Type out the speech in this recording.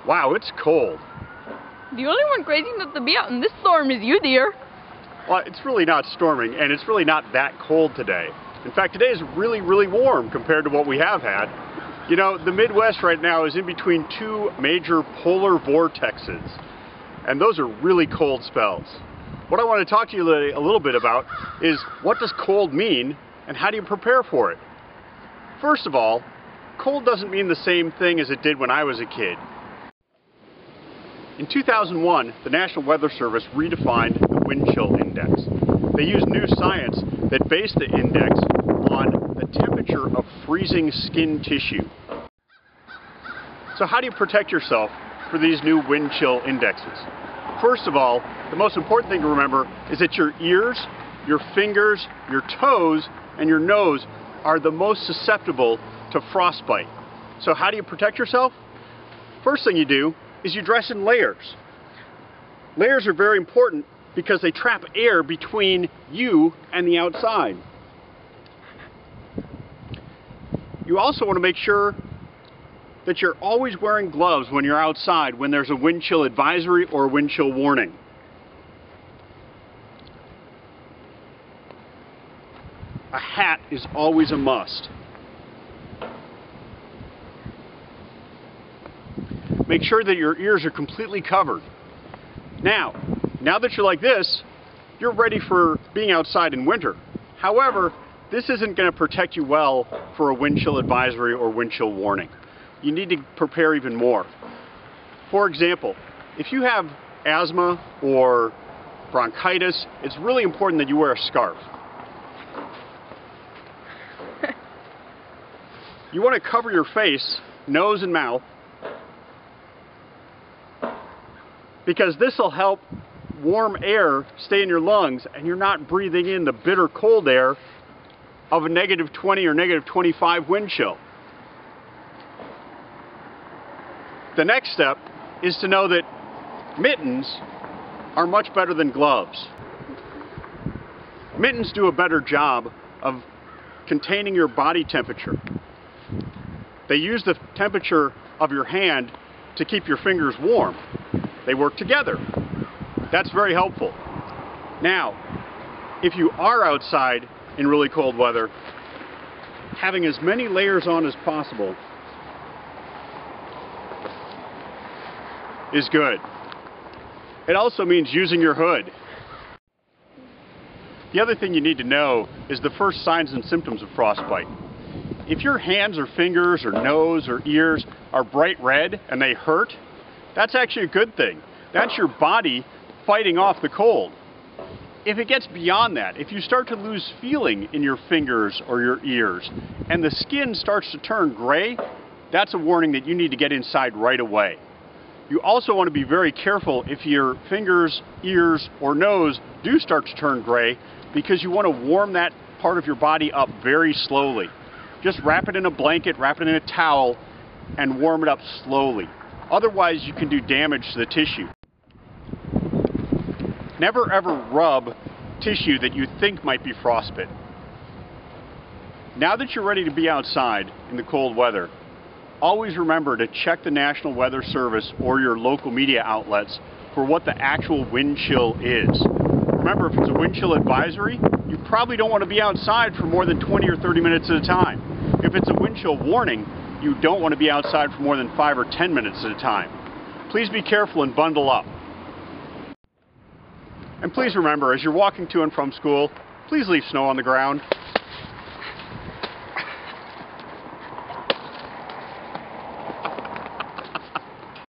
Wow, it's cold. The only one crazy enough to be out in this storm is you, dear. Well, it's really not storming, and it's really not that cold today. In fact, today is really, really warm compared to what we have had. You know, the Midwest right now is in between two major polar vortexes, and those are really cold spells. What I want to talk to you a little bit about is what does cold mean, and how do you prepare for it? First of all, cold doesn't mean the same thing as it did when I was a kid. In 2001, the National Weather Service redefined the wind chill index. They used new science that based the index on the temperature of freezing skin tissue. So how do you protect yourself for these new wind chill indexes? First of all, the most important thing to remember is that your ears, your fingers, your toes, and your nose are the most susceptible to frostbite. So how do you protect yourself? First thing you do is you dress in layers. Layers are very important because they trap air between you and the outside. You also want to make sure that you're always wearing gloves when you're outside when there's a wind chill advisory or a wind chill warning. A hat is always a must. Make sure that your ears are completely covered. Now that you're like this, you're ready for being outside in winter. However, this isn't going to protect you well for a wind chill advisory or wind chill warning. You need to prepare even more. For example, if you have asthma or bronchitis, it's really important that you wear a scarf. You want to cover your face, nose and mouth, because this will help warm air stay in your lungs and you're not breathing in the bitter cold air of a -20 or -25 wind chill. The next step is to know that mittens are much better than gloves. Mittens do a better job of containing your body temperature. They use the temperature of your hand to keep your fingers warm. They work together. That's very helpful. Now, if you are outside in really cold weather, having as many layers on as possible is good. It also means using your hood. The other thing you need to know is the first signs and symptoms of frostbite. If your hands or fingers or nose or ears are bright red and they hurt, that's actually a good thing. That's your body fighting off the cold. If it gets beyond that, if you start to lose feeling in your fingers or your ears and the skin starts to turn gray, that's a warning that you need to get inside right away. You also want to be very careful if your fingers, ears, or nose do start to turn gray because you want to warm that part of your body up very slowly. Just wrap it in a blanket, wrap it in a towel, and warm it up slowly. Otherwise, you can do damage to the tissue. Never ever rub tissue that you think might be frostbitten. Now that you're ready to be outside in the cold weather, always remember to check the National Weather Service or your local media outlets for what the actual wind chill is. Remember, if it's a wind chill advisory, you probably don't want to be outside for more than 20 or 30 minutes at a time. If it's a wind chill warning, you don't want to be outside for more than 5 or 10 minutes at a time. Please be careful and bundle up. And please remember, as you're walking to and from school, please leave snow on the ground.